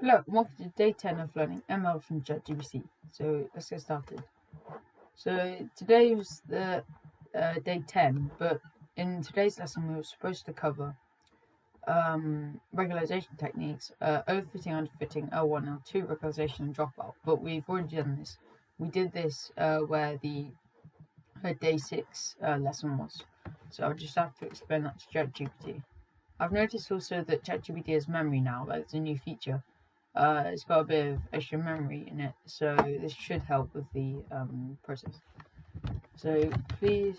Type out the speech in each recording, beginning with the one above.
Hello, welcome to day 10 of learning ML from chatgpt. So let's get started. So today was the day 10, but in today's lesson we were supposed to cover regularization techniques, overfitting, underfitting, L1, L2, regularization, and dropout. But we've already done this. We did this where the day 6 lesson was. So I'll just have to explain that to ChatGPT. I've noticed also that ChatGPT has memory now, like it's a new feature. It's got a bit of extra memory in it, so this should help with the process. So please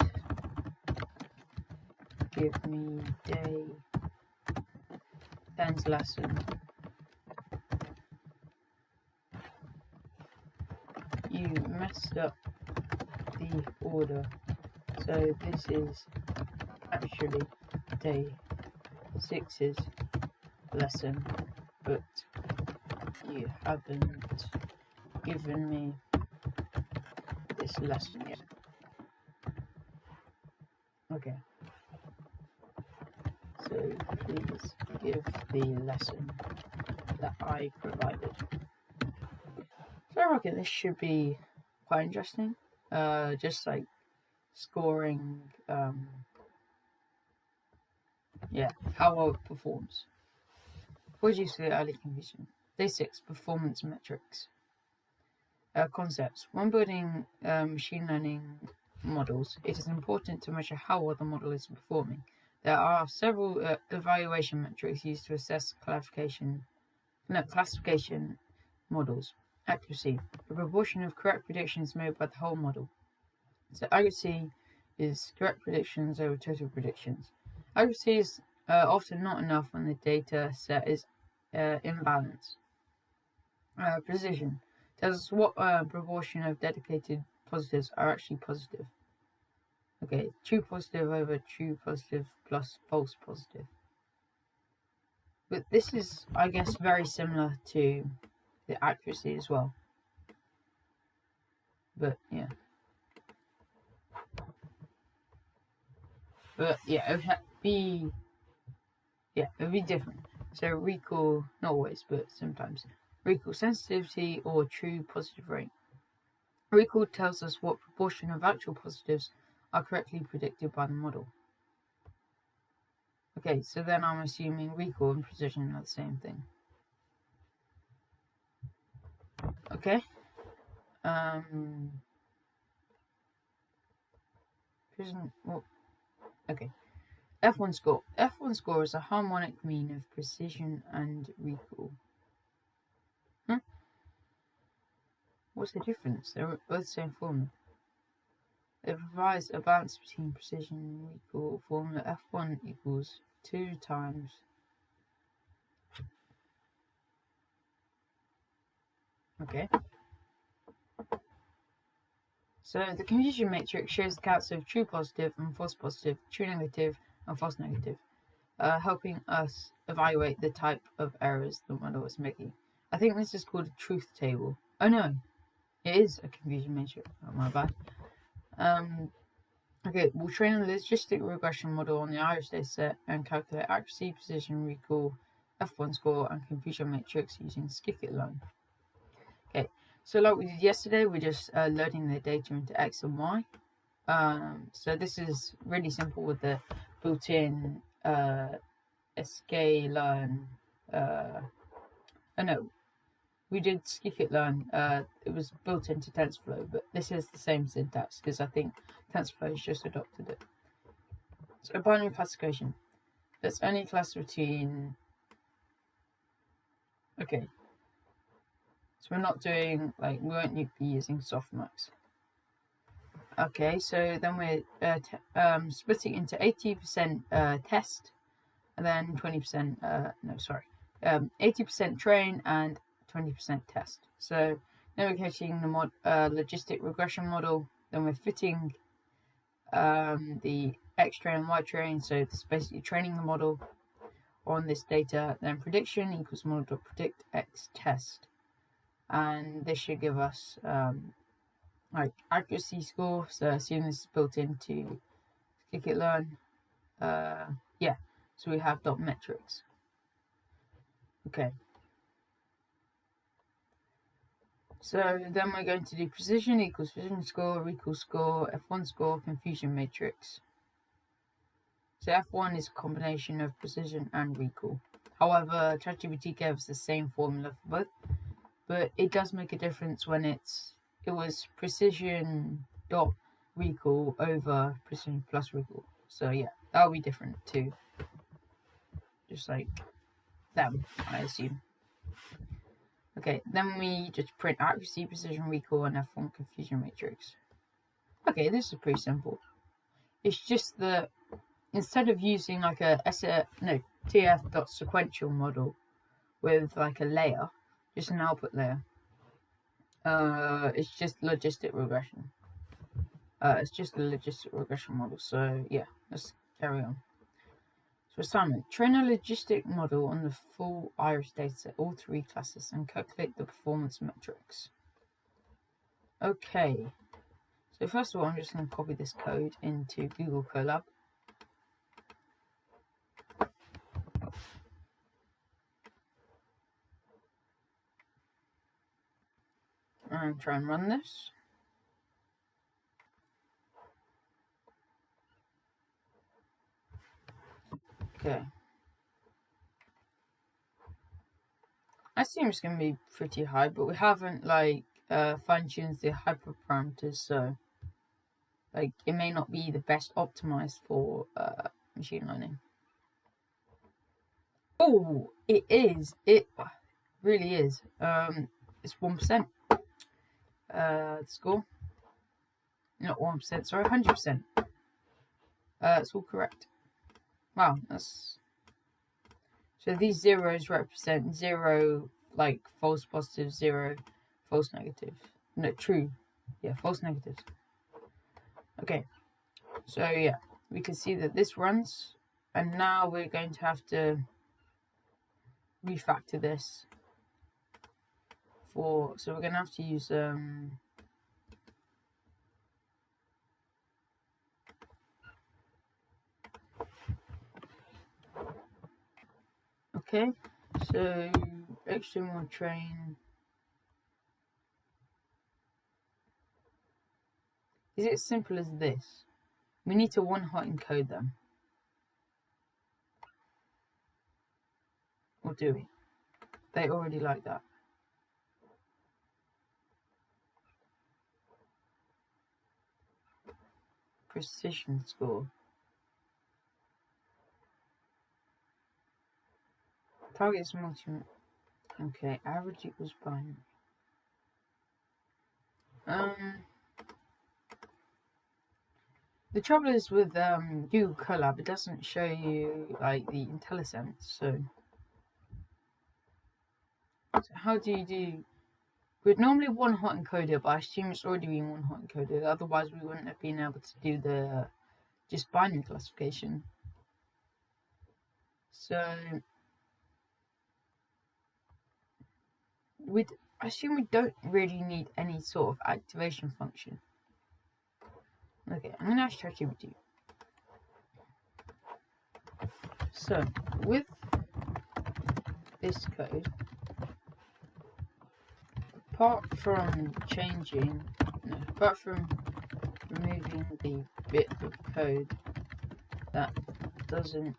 give me day 10's lesson. You messed up the order, so this is actually day 6's lesson, but you haven't given me this lesson yet. Okay. So please give the lesson that I provided. So I reckon this should be quite interesting. Just like scoring, how well it performs. What do you see early confusion? Day 6, performance metrics. Concepts. When building machine learning models, it is important to measure how well the model is performing. There are several evaluation metrics used to assess classification models. Accuracy, the proportion of correct predictions made by the whole model. So accuracy is correct predictions over total predictions. Accuracy is often not enough when the data set is imbalanced. Precision tells us what proportion of dedicated positives are actually positive. Okay, true positive over true positive plus false positive. But this is, I guess, very similar to the accuracy as well. But yeah. But yeah, it would be different. So recall, not always, but sometimes. Recall sensitivity or true positive rate. Recall tells us what proportion of actual positives are correctly predicted by the model. Okay, so then I'm assuming recall and precision are the same thing. Okay. Precision. Well, okay. F1 score. F1 score is a harmonic mean of precision and recall. What's the difference? They're both the same formula. It provides a balance between precision and recall. Formula F1 equals 2 times okay. So the confusion matrix shows the counts of true positive and false positive, true negative and false negative, helping us evaluate the type of errors the model is making. I think this is called a truth table. Oh no, it is a confusion matrix. Oh my bad. Okay, we'll train a logistic regression model on the iris dataset and calculate accuracy, precision, recall, F1 score, and confusion matrix using scikit-learn. Okay, so like we did yesterday, we're just loading the data into X and Y. So this is really simple with the built-in sklearn. We did scikit-learn. It was built into TensorFlow, but this is the same syntax because I think TensorFlow has just adopted it. So binary classification. Let's only class between. Okay. So we're not doing we won't be using softmax. Okay, so then we're splitting into 80% test, and then 20%. 80% train and 20% test. So then we're catching the logistic regression model. Then we're fitting the X train and Y train. So it's basically training the model on this data. Then prediction equals model.predict X test, and this should give us accuracy score. So assume this is built into scikit-learn. So we have dot metrics. Okay. So then we're going to do precision equals precision score, recall score, F1 score, confusion matrix. So F1 is a combination of precision and recall. However, ChatGPT gave us the same formula for both, but it does make a difference when it was precision dot recall over precision plus recall. So yeah, that'll be different too. Just like them, I assume. Okay, then we just print accuracy, precision recall, and F1 confusion matrix. Okay, this is pretty simple. It's just that instead of using like a TF.sequential model with like a layer, just an output layer, it's just logistic regression. It's just a logistic regression model. So yeah, let's carry on. So assignment, train a logistic model on the full iris dataset, all three classes, and calculate the performance metrics. Okay, so first of all, I'm just going to copy this code into Google Colab. And try and run this. Okay. I assume it's going to be pretty high, but we haven't like fine-tuned the hyperparameters, so like it may not be the best optimized for machine learning. Oh, it is. It really is. It's 1%. Score. Not 1%. Sorry, 100%. It's all correct. Wow, that's. So these zeros represent 0, like false positive, 0, false negative. No, true. Yeah, false negatives. Okay, so yeah, we can see that this runs, and now we're going to have to refactor this so we're going to have to use okay, so HTML train. Is it as simple as this? We need to one-hot encode them. Or do we? They already like that. Precision score. Target is multi. Okay, average equals binary. The trouble is with Google Colab, it doesn't show you like the IntelliSense. So how do you do? We'd normally one-hot encode it, but I assume it's already been one-hot encoded. Otherwise, we wouldn't have been able to do the just binary classification. So I assume we don't really need any sort of activation function. Okay, I'm gonna ask ChatGPT. So with this code, apart from removing the bit of code that doesn't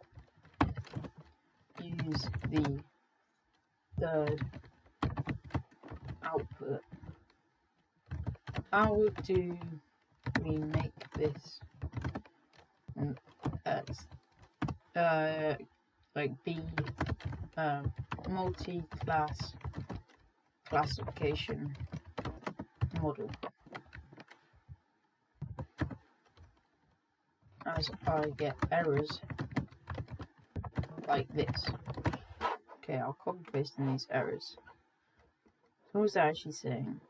use the third output, how do we make this like be multi-class classification model as I get errors like this? Okay, I'll copy paste in these errors. So what was that actually saying?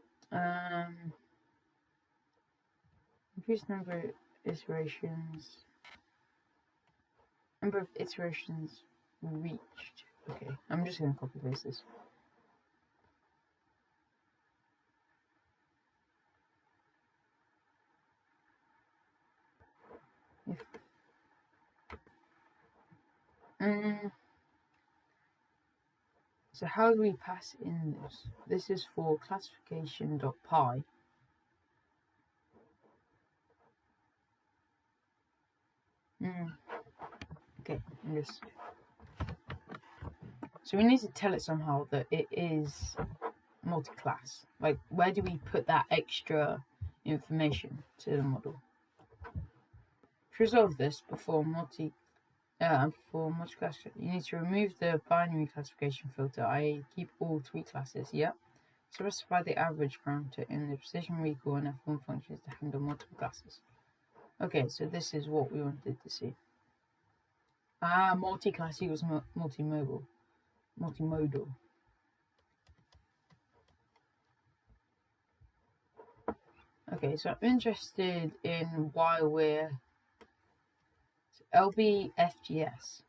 Increase number of iterations. Number of iterations reached. Okay, I'm just gonna copy paste this. So how do we pass in this? This is for classification.py. Okay, so we need to tell it somehow that it is multi-class. Like, where do we put that extra information to the model? To resolve this, before multi-class, you need to remove the binary classification filter, i.e. keep all 3 classes. Yep. Specify the average parameter in the precision recall and F1 functions to handle multiple classes. Okay, so this is what we wanted to see. Multi-class equals multimodal. Okay, so I'm interested in why we're LBFGS.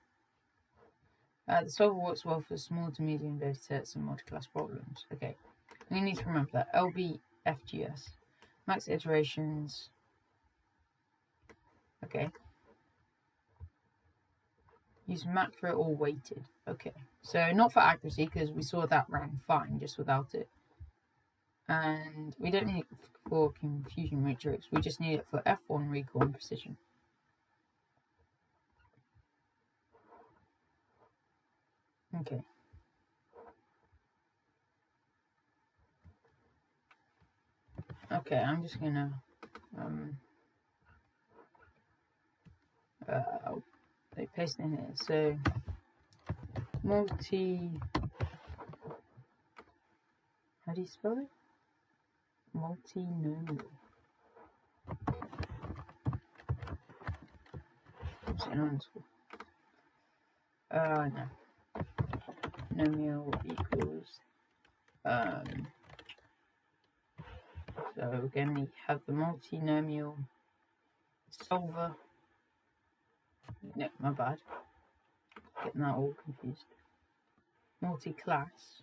The solver works well for small to medium data sets and multi-class problems. Okay, we need to remember that. LBFGS. Max iterations. Okay. Use macro or weighted. Okay, so not for accuracy because we saw that ran fine just without it. And we don't need it for confusion matrix, we just need it for F1 recall and precision. Okay. Okay, I'm just gonna paste it in here. So how do you spell it? Multinomial. No. Nomial equals so again we have the multinomial solver. No, my bad. Getting that all confused. Multi-class.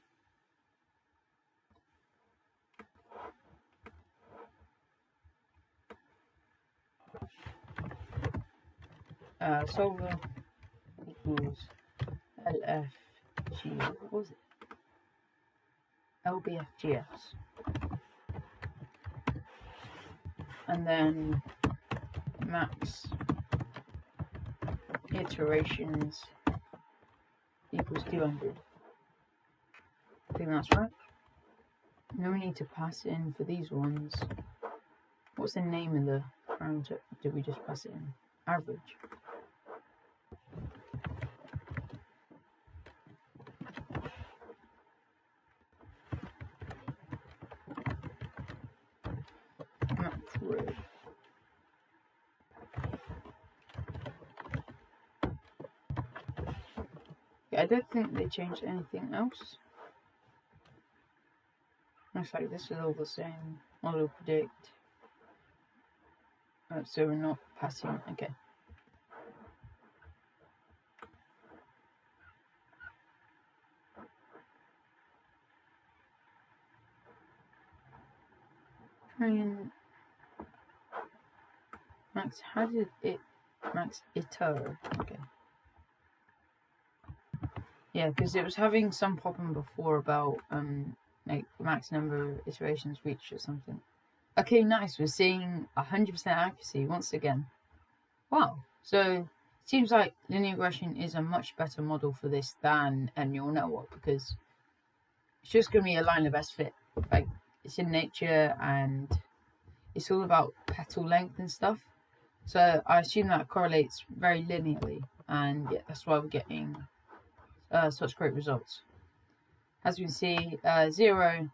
Solver equals LFG. What was it? LBFGS. And then max iterations equals 200. I think that's right. Now we need to pass in for these ones. What's the name of the parameter? Did we just pass it in? Average. Macro. Yeah, I don't think they changed anything else. Looks like this is all the same. Auto predict. So we're not passing. Okay. Train. Max. How did it? Max iter. Okay. Yeah, because it was having some problem before about like max number of iterations reached or something. Okay, nice. We're seeing 100% accuracy once again. Wow. So it seems like linear regression is a much better model for this than a neural network because it's just going to be a line of best fit. Like it's in nature and it's all about petal length and stuff. So I assume that correlates very linearly, and yeah, that's why we're getting such great results. As we can see, 0,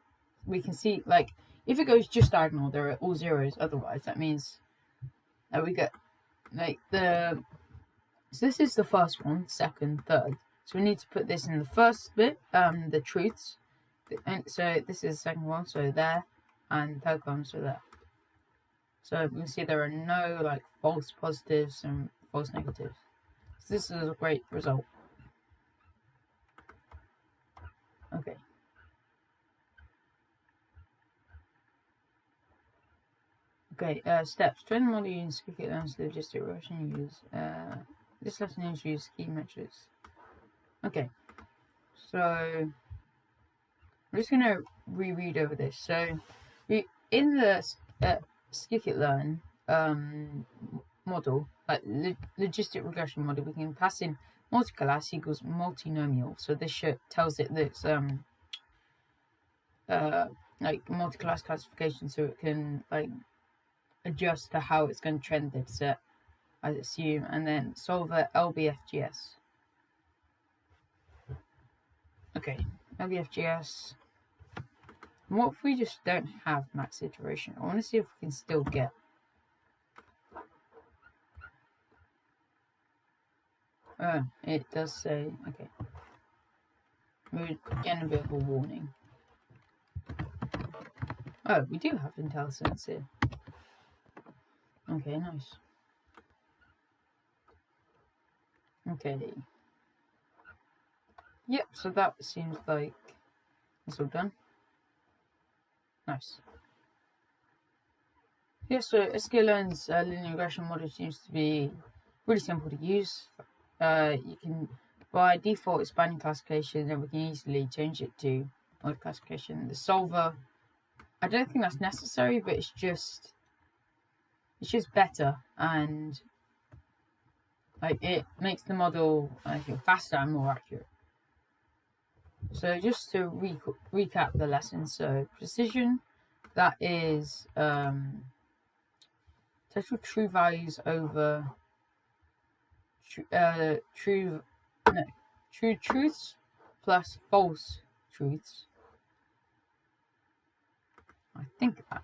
we can see, like, if it goes just diagonal, there are all zeros. Otherwise, that means that we get, like, so this is the first one, second, third. So we need to put this in the first bit, the truths. And so this is the second one, so there, and third one, so there. So we can see there are no, like, false positives and false negatives. So this is a great result. Okay. Okay, steps. Train the model using scikit-learn's logistic regression. Use this lesson use key metrics. Okay, so I'm just going to reread over this. So, in the scikit-learn model, like logistic regression model, we can pass in multiclass equals multinomial. So this tells it that it's like multi-class classification, so it can like adjust to how it's going to trend the set, I assume, and then solver LBFGS. Okay, LBFGS. What if we just don't have max iteration? I want to see if we can still get. Oh, it does say, okay. We're getting a bit of a warning. Oh, we do have IntelliSense here. Okay, nice. Okay. Yep, so that seems like it's all done. Nice. Yeah, so sklearn's linear regression model seems to be really simple to use. You can, by default, it's binding classification, and we can easily change it to mode classification. The solver, I don't think that's necessary, but it's just better, and like it makes the model faster and more accurate. So just to recap the lesson, so precision, that is total true values over true truths plus false truths. I think that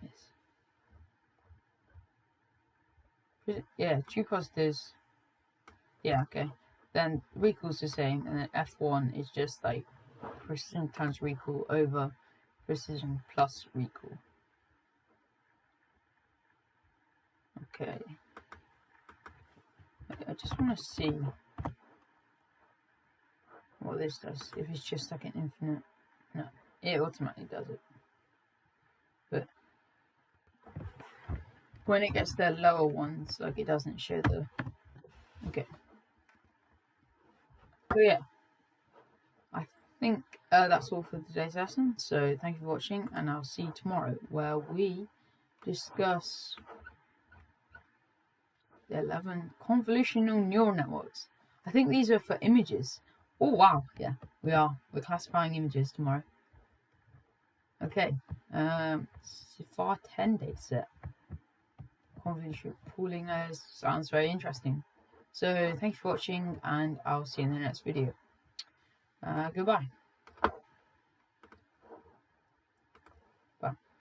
is. Yeah, true positives. Yeah, okay. Then recall's the same, and then F1 is just like precision times recall over precision plus recall. Okay. I just want to see what this does. If it's just like an infinite. No, it automatically does it. But when it gets the lower ones, like it doesn't show the. Okay. So yeah, I think that's all for today's lesson. So thank you for watching, and I'll see you tomorrow where we discuss the 11 convolutional neural networks. I think these are for images. Oh wow, yeah, we're classifying images tomorrow. Okay, CIFAR 10 dataset. Convolutional pooling sounds very interesting. So thank you for watching, and I'll see you in the next video. Goodbye.